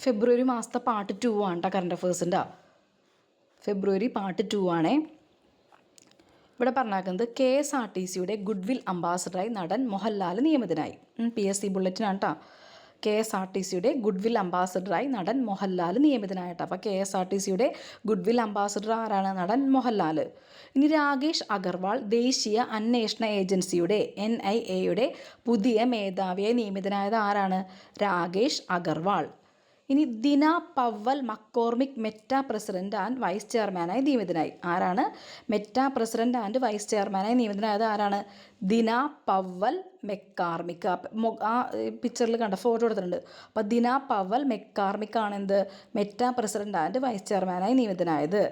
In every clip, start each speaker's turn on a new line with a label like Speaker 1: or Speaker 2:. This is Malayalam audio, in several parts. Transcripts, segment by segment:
Speaker 1: ഫെബ്രുവരി മാസത്തെ പാർട്ട് 2 ആണ് കേട്ടോ കറണ്ട് അഫേഴ്സിൻ്റെ. ഫെബ്രുവരി പാർട്ട് 2 ആണേ. ഇവിടെ പറഞ്ഞേക്കുന്നത് KSRTCയുടെ ഗുഡ് വിൽ അംബാസഡറായി നടൻ മോഹൻലാൽ നിയമിതനായി. PSC ബുള്ളറ്റിനാണ് കേട്ടോ. KSRTCയുടെ ഗുഡ് വിൽ അംബാസഡറായി നടൻ മോഹൻലാൽ നിയമിതനായിട്ടോ. അപ്പോൾ KSRTCയുടെ ഗുഡ് വിൽ അംബാസഡർ ആരാണ്? നടൻ മോഹൻലാൽ. ഇനി രാകേഷ് അഗർവാൾ ദേശീയ അന്വേഷണ ഏജൻസിയുടെ NIA പുതിയ മേധാവിയായി നിയമിതനായത് ആരാണ്? രാകേഷ് അഗർവാൾ. ഇനി Dina Powell McCormick Meta president and vice ചെയർമാനായി നിയമിതനായി. ആരാണ്? മെറ്റ പ്രസിഡന്റ് ആൻഡ് വൈസ് ചെയർമാനായി നിയമിതനായത് ആരാണ്? ദിന പവൽ മെക്കാർമിക്. ആ പിക്ചറിൽ കണ്ട ഫോട്ടോ എടുത്തിട്ടുണ്ട്. അപ്പോൾ ദിന പവൽ മെക്കാർമിക് ആണ് എന്ത്? മെറ്റ പ്രസിഡന്റ് ആൻഡ് വൈസ് ചെയർമാനായി നിയമിതനായത്.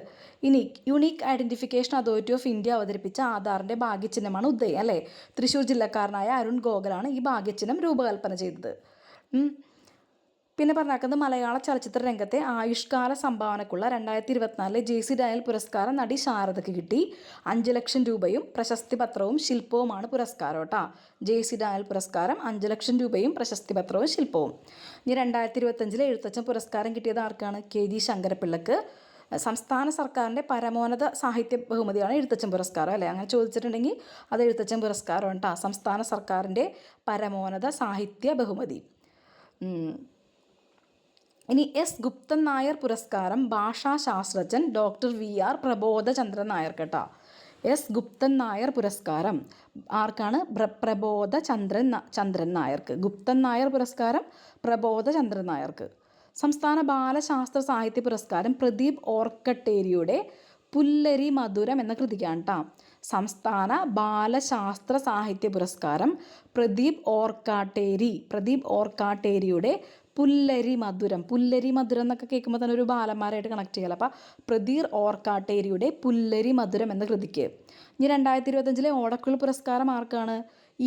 Speaker 1: ഇനി unique identification authority of India അവതരിപ്പിച്ച ആധാറിൻ്റെ ഭാഗ്യചിഹ്നമാണ് ഉദയ് അല്ലേ. തൃശ്ശൂർ ജില്ലക്കാരനായ അരുൺ ഗോഗലാണ് ഈ ഭാഗ്യചിഹ്നം രൂപകൽപ്പന ചെയ്തത്. പിന്നെ പറഞ്ഞേക്കുന്നത് മലയാള ചലച്ചിത്ര രംഗത്തെ ആയുഷ്കാല സംഭാവനക്കുള്ള 2024 JC ഡയൽ പുരസ്കാരം നടി ശാരദയ്ക്ക് കിട്ടി. 5 ലക്ഷം രൂപയും പ്രശസ്തി പത്രവും ശില്പവുമാണ് പുരസ്കാരം കേട്ടോ. JC ഡയൽ പുരസ്കാരം 5 ലക്ഷം രൂപയും പ്രശസ്തി പത്രവും ശില്പവും. ഇനി 2025 എഴുത്തച്ഛൻ പുരസ്കാരം കിട്ടിയത് ആർക്കാണ്? KG ശങ്കരപ്പിള്ളക്ക്. സംസ്ഥാന സർക്കാരിൻ്റെ പരമോന്നത സാഹിത്യ ബഹുമതിയാണ് എഴുത്തച്ഛൻ പുരസ്കാരം അല്ലേ. അങ്ങനെ ചോദിച്ചിട്ടുണ്ടെങ്കിൽ അത് എഴുത്തച്ഛൻ പുരസ്കാരം കേട്ടോ. സംസ്ഥാന സർക്കാരിൻ്റെ പരമോന്നത സാഹിത്യ ബഹുമതി. ഇനി S ഗുപ്തൻ നായർ പുരസ്കാരം ഭാഷാശാസ്ത്രജ്ഞൻ ഡോക്ടർ VR പ്രബോധചന്ദ്രൻ നായർ കേട്ടോ. S ഗുപ്തൻ നായർ പുരസ്കാരം ആർക്കാണ്? ചന്ദ്രൻ നായർക്ക്. ഗുപ്തൻ നായർ പുരസ്കാരം പ്രബോധചന്ദ്രൻ നായർക്ക്. സംസ്ഥാന ബാലശാസ്ത്ര സാഹിത്യ പുരസ്കാരം പ്രദീപ് ഓർക്കട്ടേരിയുടെ പുല്ലരി മധുരം എന്ന കൃതിക്കാണ് കേട്ടോ. സംസ്ഥാന ബാലശാസ്ത്ര സാഹിത്യ പുരസ്കാരം പ്രദീപ് ഓർക്കാട്ടേരിയുടെ പുല്ലരി മധുരം എന്നൊക്കെ കേൾക്കുമ്പോൾ തന്നെ ഒരു ബാലന്മാരായിട്ട് കണക്ട് ചെയ്യാം. അപ്പോൾ പ്രദീപ് ഓർക്കാട്ടേരിയുടെ പുല്ലരി മധുരം എന്ന കൃതിക്ക്. ഇനി 2025 ഓടക്കുഴൽ പുരസ്കാരം ആർക്കാണ്?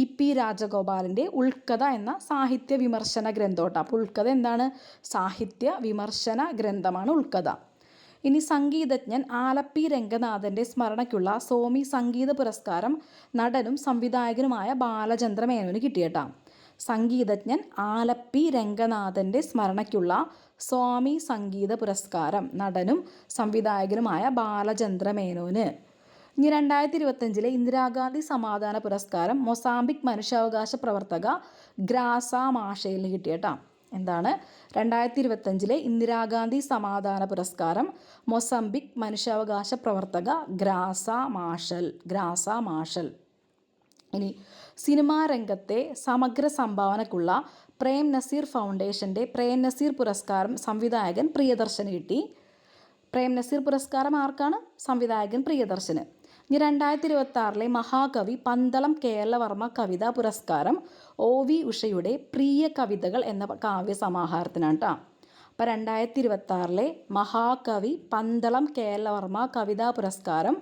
Speaker 1: EP രാജഗോപാലിൻ്റെ ഉൾക്കഥ എന്ന സാഹിത്യ വിമർശന ഗ്രന്ഥോട്ട. അപ്പോൾ ഉൾക്കഥ എന്താണ്? സാഹിത്യ വിമർശന ഗ്രന്ഥമാണ് ഉൾക്കഥ. ഇനി സംഗീതജ്ഞൻ ആലപ്പി രംഗനാഥൻ്റെ സ്മരണയ്ക്കുള്ള സോമി സംഗീത പുരസ്കാരം നടനും സംവിധായകനുമായ ബാലചന്ദ്ര മേനോന് കിട്ടിയേട്ടാ. സംഗീതജ്ഞൻ ആലപ്പി രംഗനാഥൻ്റെ സ്മരണയ്ക്കുള്ള സ്വാമി സംഗീത പുരസ്കാരം നടനും സംവിധായകനുമായ ബാലചന്ദ്ര മേനോന്. ഇനി 2025 ഇന്ദിരാഗാന്ധി സമാധാന പുരസ്കാരം മൊസാംബിക് മനുഷ്യാവകാശ പ്രവർത്തക ഗ്രാസ മാഷലിന് കിട്ടിയേട്ടാ. എന്താണ്? 2025 ഇന്ദിരാഗാന്ധി സമാധാന പുരസ്കാരം മൊസാംബിക് മനുഷ്യാവകാശ പ്രവർത്തക ഗ്രാസ മാഷൽ. ഇനി സിനിമാ രംഗത്തെ സമഗ്ര സംഭാവനക്കുള്ള പ്രേം നസീർ ഫൗണ്ടേഷൻ്റെ പ്രേം നസീർ പുരസ്കാരം സംവിധായകൻ പ്രിയദർശന് കിട്ടി. പ്രേം നസീർ പുരസ്കാരം ആർക്കാണ്? സംവിധായകൻ പ്രിയദർശന്. ഇനി 2026 മഹാകവി പന്തളം കേരളവർമ്മ കവിതാ പുരസ്കാരം OV ഉഷയുടെ പ്രിയ കവിതകൾ എന്ന കാവ്യ സമാഹാരത്തിനാണ് കേട്ടോ. അപ്പോൾ 2026 മഹാകവി പന്തളം കേരളവർമ്മ കവിതാ പുരസ്കാരം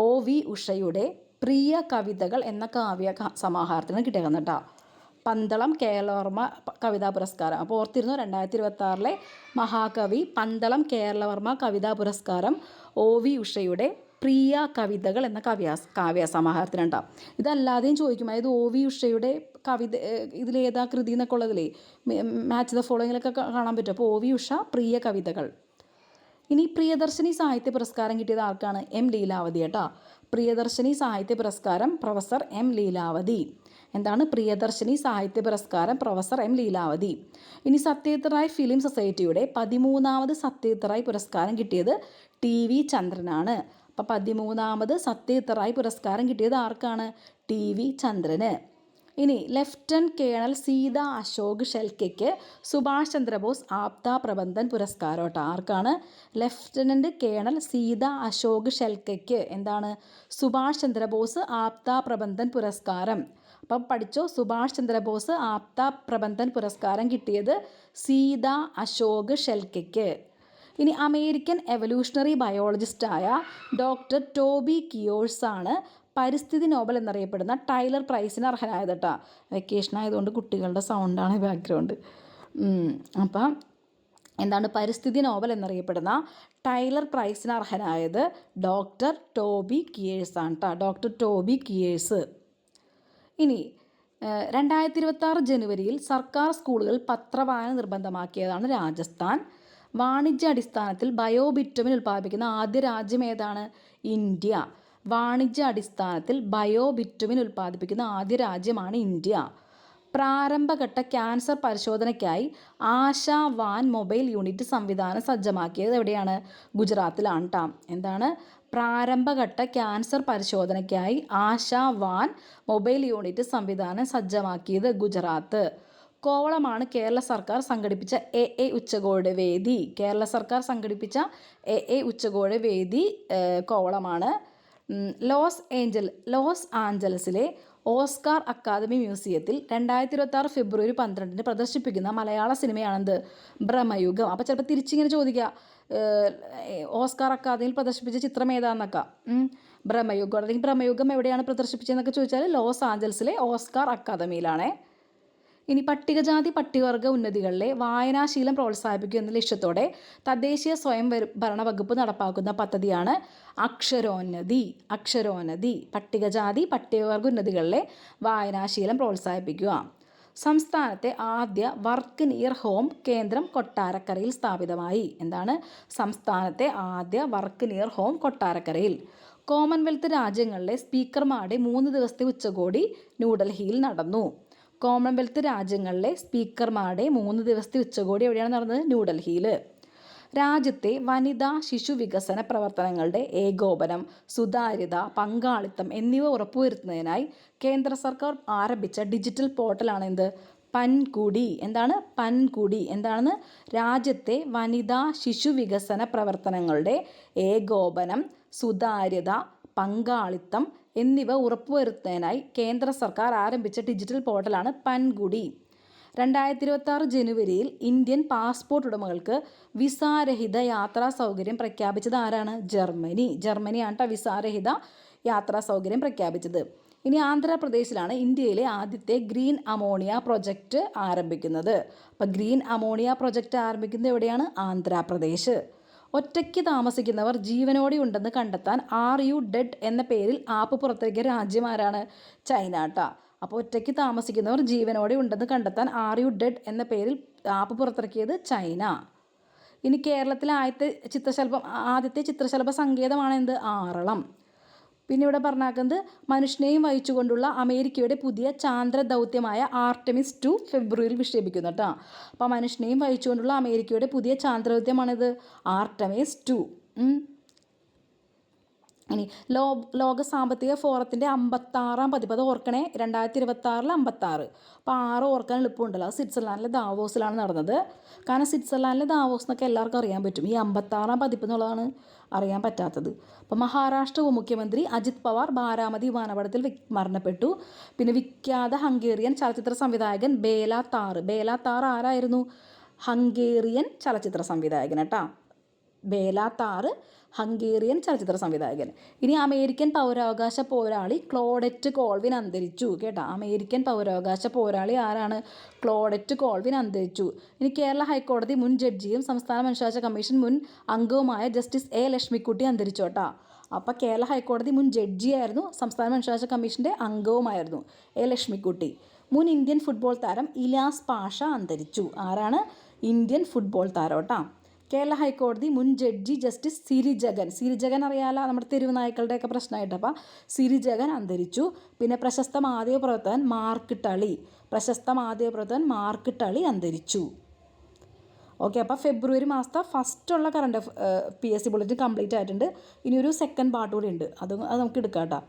Speaker 1: OV ഉഷയുടെ പ്രിയ കവിതകൾ എന്ന കാവ്യ സമാഹാരത്തിന് കിട്ടിയേക്കുന്നത് കേട്ടോ. പന്തളം കേരളവർമ്മ കവിതാ പുരസ്കാരം. അപ്പോൾ ഓർത്തിരുന്നു, 2026 മഹാകവി പന്തളം കേരളവർമ്മ കവിതാ പുരസ്കാരം OV ഉഷയുടെ പ്രിയ കവിതകൾ എന്ന കാവ്യ സമാഹാരത്തിനുണ്ടാവും. ഇതല്ലാതെയും ചോദിക്കും, അതായത് OV ഉഷയുടെ കവിത ഇതിലേതാ കൃതി എന്നൊക്കെ ഉള്ളതിലേ മാച്ച് ദ ഫോളോയിങ്ങിലൊക്കെ കാണാൻ പറ്റും. അപ്പോൾ OV ഉഷ പ്രിയ കവിതകൾ. ഇനി പ്രിയദർശിനി സാഹിത്യ പുരസ്കാരം കിട്ടിയത് ആർക്കാണ്? M ലീലാവതി കേട്ടോ. പ്രിയദർശിനി സാഹിത്യ പുരസ്കാരം പ്രൊഫസർ M ലീലാവതി. എന്താണ്? പ്രിയദർശിനി സാഹിത്യ പുരസ്കാരം പ്രൊഫസർ M ലീലാവതി. ഇനി സത്യജിത് റായ് ഫിലിം സൊസൈറ്റിയുടെ 13ാമത് സത്യജിത് റായ് പുരസ്കാരം കിട്ടിയത് TV ചന്ദ്രനാണ്. അപ്പോൾ 13ാമത് സത്യജിത് റായ് പുരസ്കാരം കിട്ടിയത് ആർക്കാണ്? TV ചന്ദ്രന്. ഇനി ലെഫ്റ്റനന്റ് കേണൽ സീത അശോക് ഷെൽക്കെക്ക് സുഭാഷ് ചന്ദ്രബോസ് ആപ്ത പ്രബന്ധൻ പുരസ്കാരം കേട്ടോ. ആർക്കാണ്? ലെഫ്റ്റനന്റ് കേണൽ സീത അശോക് ഷെൽക്കെക്ക് എന്താണ്? സുഭാഷ് ചന്ദ്രബോസ് ആപ്ത പ്രബന്ധൻ പുരസ്കാരം. അപ്പം പഠിച്ചോ, സുഭാഷ് ചന്ദ്രബോസ് ആപ്ത പ്രബന്ധൻ പുരസ്കാരം കിട്ടിയത് സീത അശോക് ഷെൽക്കെക്ക്. ഇനി അമേരിക്കൻ എവല്യൂഷണറി ബയോളജിസ്റ്റായ ഡോക്ടർ ടോബി കിയോഴ്സ് ആണ് പരിസ്ഥിതി നോബൽ എന്നറിയപ്പെടുന്ന ടൈലർ പ്രൈസിന് അർഹനായത് കേട്ടോ. വെക്കേഷൻ ആയതുകൊണ്ട് കുട്ടികളുടെ സൗണ്ടാണ് ബാക്ക്ഗ്രൗണ്ട്. അപ്പം എന്താണ്? പരിസ്ഥിതി നോബൽ എന്നറിയപ്പെടുന്ന ടൈലർ പ്രൈസിന് അർഹനായത് ഡോക്ടർ ടോബി കിയേഴ്സ് ആണ് കേട്ടോ. Doctor Toby Kiers. ഇനി 2026 ജനുവരിയിൽ സർക്കാർ സ്കൂളുകൾ പത്രവായന നിർബന്ധമാക്കിയതാണ് രാജസ്ഥാൻ. വാണിജ്യ അടിസ്ഥാനത്തിൽ ബയോബിറ്റുമിൻ ഉൽപ്പാദിപ്പിക്കുന്ന ആദ്യ രാജ്യം ഏതാണ്? ഇന്ത്യ. വാണിജ്യ അടിസ്ഥാനത്തിൽ ബയോബിറ്റുമിൻ ഉൽപ്പാദിപ്പിക്കുന്ന ആദ്യ രാജ്യമാണ് ഇന്ത്യ. പ്രാരംഭഘട്ട ക്യാൻസർ പരിശോധനയ്ക്കായി ആശാ വാൻ മൊബൈൽ യൂണിറ്റ് സംവിധാനം സജ്ജമാക്കിയത് എവിടെയാണ്? ഗുജറാത്തിലാണ് ട്ടോ. എന്താണ്? പ്രാരംഭഘട്ട ക്യാൻസർ പരിശോധനയ്ക്കായി ആശാ വാൻ മൊബൈൽ യൂണിറ്റ് സംവിധാനം സജ്ജമാക്കിയത് ഗുജറാത്ത്. കോവളമാണ് കേരള സർക്കാർ സംഘടിപ്പിച്ച AA ഉച്ചകോടിയുടെ വേദി. കേരള സർക്കാർ സംഘടിപ്പിച്ച AA ഉച്ചകോടിയുടെ വേദി കോവളമാണ്. ലോസ് ആഞ്ചലസിലെ ഓസ്കാർ അക്കാദമി മ്യൂസിയത്തിൽ 2026 ഫെബ്രുവരി 12 പ്രദർശിപ്പിക്കുന്ന മലയാള സിനിമയാണെന്ത്? ഭ്രമയുഗം. അപ്പോൾ ചിലപ്പോൾ തിരിച്ചിങ്ങനെ ചോദിക്കുക, ഓസ്കാർ അക്കാദമിയിൽ പ്രദർശിപ്പിച്ച ചിത്രം ഏതാണെന്നൊക്കെ. ഭ്രമയുഗം അല്ലെങ്കിൽ ഭ്രമയുഗം എവിടെയാണ് പ്രദർശിപ്പിച്ചതെന്നൊക്കെ ചോദിച്ചാൽ ലോസ് ആഞ്ചലസിലെ ഓസ്കാർ അക്കാദമിയിലാണേ. ഇനി പട്ടികജാതി പട്ടികവർഗ ഉന്നതികളിലെ വായനാശീലം പ്രോത്സാഹിപ്പിക്കുക എന്ന ലക്ഷ്യത്തോടെ തദ്ദേശീയ സ്വയം ഭരണ വകുപ്പ് നടപ്പാക്കുന്ന പദ്ധതിയാണ് അക്ഷരോന്നതി. പട്ടികജാതി പട്ടികവർഗ ഉന്നതികളിലെ വായനാശീലം പ്രോത്സാഹിപ്പിക്കുക. സംസ്ഥാനത്തെ ആദ്യ വർക്ക് നിയർ ഹോം കേന്ദ്രം കൊട്ടാരക്കരയിൽ സ്ഥാപിതമായി. എന്താണ്? സംസ്ഥാനത്തെ ആദ്യ വർക്ക് നിയർ ഹോം കൊട്ടാരക്കരയിൽ. കോമൺവെൽത്ത് രാജ്യങ്ങളിലെ സ്പീക്കർമാരുടെ 3 ദിവസത്തെ ഉച്ചകോടി ന്യൂഡൽഹിയിൽ നടന്നു. കോമൺവെൽത്ത് രാജ്യങ്ങളിലെ സ്പീക്കർമാരുടെ 3 ദിവസത്തെ ഉച്ചകോടി എവിടെയാണ് നടന്നത്? ന്യൂഡൽഹിയിൽ. രാജ്യത്തെ വനിതാ ശിശു വികസന പ്രവർത്തനങ്ങളുടെ ഏകോപനം, സുതാര്യത, പങ്കാളിത്തം എന്നിവ ഉറപ്പുവരുത്തുന്നതിനായി കേന്ദ്ര സർക്കാർ ആരംഭിച്ച ഡിജിറ്റൽ പോർട്ടലാണ് എന്ത്? പൻകുടി. എന്താണ്? പൻകുടി. എന്താണെന്ന്? രാജ്യത്തെ വനിതാ ശിശു വികസന പ്രവർത്തനങ്ങളുടെ ഏകോപനം, സുതാര്യത, പങ്കാളിത്തം എന്നിവ ഉറപ്പുവരുത്തുന്നതിനായി കേന്ദ്ര സർക്കാർ ആരംഭിച്ച ഡിജിറ്റൽ പോർട്ടലാണ് പൻകുടി. 2026 ജനുവരിയിൽ ഇന്ത്യൻ പാസ്പോർട്ട് ഉടമകൾക്ക് വിസാരഹിത യാത്രാ സൗകര്യം പ്രഖ്യാപിച്ചത് ആരാണ്? ജർമ്മനിയാണ് വിസാരഹിത യാത്രാ സൗകര്യം പ്രഖ്യാപിച്ചത്. ഇനി ആന്ധ്രാപ്രദേശിലാണ് ഇന്ത്യയിലെ ആദ്യത്തെ ഗ്രീൻ അമോണിയ പ്രൊജക്റ്റ് ആരംഭിക്കുന്നത്. അപ്പോൾ ഗ്രീൻ അമോണിയ പ്രൊജക്റ്റ് ആരംഭിക്കുന്നത് എവിടെയാണ്? ആന്ധ്രാപ്രദേശ്. ഒറ്റയ്ക്ക് താമസിക്കുന്നവർ ജീവനോടെ ഉണ്ടെന്ന് കണ്ടെത്താൻ ആർ യു ഡെഡ് എന്ന പേരിൽ ആപ്പ് പുറത്തിറക്കിയ രാജ്യം ആരാണ്? ചൈന ട്ടോ. അപ്പോൾ ഒറ്റയ്ക്ക് താമസിക്കുന്നവർ ജീവനോടെ ഉണ്ടെന്ന് കണ്ടെത്താൻ ആർ യു ഡെഡ് എന്ന പേരിൽ ആപ്പ് പുറത്തിറക്കിയത് ചൈന. ഇനി കേരളത്തിലെ ആദ്യത്തെ ചിത്രശലഭ സങ്കേതമാണ് എന്ത്? ആറളം. പിന്നെ ഇവിടെ പറഞ്ഞാക്കുന്നത് മനുഷ്യനെയും വഹിച്ചുകൊണ്ടുള്ള അമേരിക്കയുടെ പുതിയ ചാന്ദ്ര ദൗത്യമായ ആർടെമിസ് 2 ഫെബ്രുവരിയിൽ വിക്ഷേപിക്കുന്നു കേട്ടോ. അപ്പോൾ മനുഷ്യനെയും വഹിച്ചുകൊണ്ടുള്ള അമേരിക്കയുടെ പുതിയ ചാന്ദ്ര ദൗത്യമാണിത് ആർടെമിസ് 2. ഇനി ലോക സാമ്പത്തിക ഫോറത്തിൻ്റെ 56ാം പതിപ്പ്. അത് ഓർക്കണേ, 2026 56. അപ്പോൾ 6 ഓർക്കാൻ എളുപ്പമുണ്ടല്ലോ. അത് സ്വിറ്റ്സർലാൻഡിലെ ദാവോസിലാണ് നടന്നത്. കാരണം സ്വിറ്റ്സർലാൻഡിലെ ദാവോസ് എന്നൊക്കെ എല്ലാവർക്കും അറിയാൻ പറ്റും. ഈ 56ാം പതിപ്പ് എന്നുള്ളതാണ് അറിയാൻ പറ്റാത്തത്. അപ്പോൾ മഹാരാഷ്ട്ര ഉപമുഖ്യമന്ത്രി അജിത് പവാർ ബാരാമതി വിമാനാപകടത്തിൽ മരണപ്പെട്ടു. പിന്നെ വിഖ്യാത ഹംഗേറിയൻ ചലച്ചിത്ര സംവിധായകൻ ബേല താർ ആരായിരുന്നു? ഹംഗേറിയൻ ചലച്ചിത്ര സംവിധായകൻ കേട്ടോ. ബേല താർ ഹംഗേറിയൻ ചലച്ചിത്ര സംവിധായകൻ. ഇനി അമേരിക്കൻ പൗരാവകാശ പോരാളി ക്ലോഡറ്റ് കോൾവിൻ അന്തരിച്ചു കേട്ടോ. അമേരിക്കൻ പൗരാവകാശ പോരാളി ആരാണ്? ക്ലോഡറ്റ് കോൾവിൻ അന്തരിച്ചു. ഇനി കേരള ഹൈക്കോടതി മുൻ ജഡ്ജിയും സംസ്ഥാന മനുഷ്യാവകാശ കമ്മീഷൻ മുൻ അംഗവുമായ ജസ്റ്റിസ് A ലക്ഷ്മിക്കുട്ടി അന്തരിച്ചു കേട്ടോ. അപ്പോൾ കേരള ഹൈക്കോടതി മുൻ ജഡ്ജിയായിരുന്നു, സംസ്ഥാന മനുഷ്യാവകാശ കമ്മീഷൻ്റെ അംഗവുമായിരുന്നു A ലക്ഷ്മിക്കുട്ടി. മുൻ ഇന്ത്യൻ ഫുട്ബോൾ താരം ഇലിയാസ് പാഷ അന്തരിച്ചു. ആരാണ്? ഇന്ത്യൻ ഫുട്ബോൾ താരം കേട്ടോ. കേരള ഹൈക്കോടതി മുൻ ജഡ്ജി ജസ്റ്റിസ് സിരിജഗൻ അറിയാലോ, നമ്മുടെ തെരുവ് നായ്ക്കളുടെയൊക്കെ പ്രശ്നമായിട്ട്. അപ്പോൾ സിരിജഗൻ അന്തരിച്ചു. പിന്നെ പ്രശസ്ത മാധ്യമപ്രവർത്തകൻ മാർക്ക് ടളി അന്തരിച്ചു. ഓക്കെ, അപ്പോൾ ഫെബ്രുവരി മാസത്തെ ഫസ്റ്റുള്ള കറണ്ട് PSC ബുള്ളറ്റിൻ കംപ്ലീറ്റ് ആയിട്ടുണ്ട്. ഇനിയൊരു സെക്കൻഡ് പാർട്ട് കൂടി ഉണ്ട്, അത് നമുക്ക് എടുക്കാം കേട്ടോ.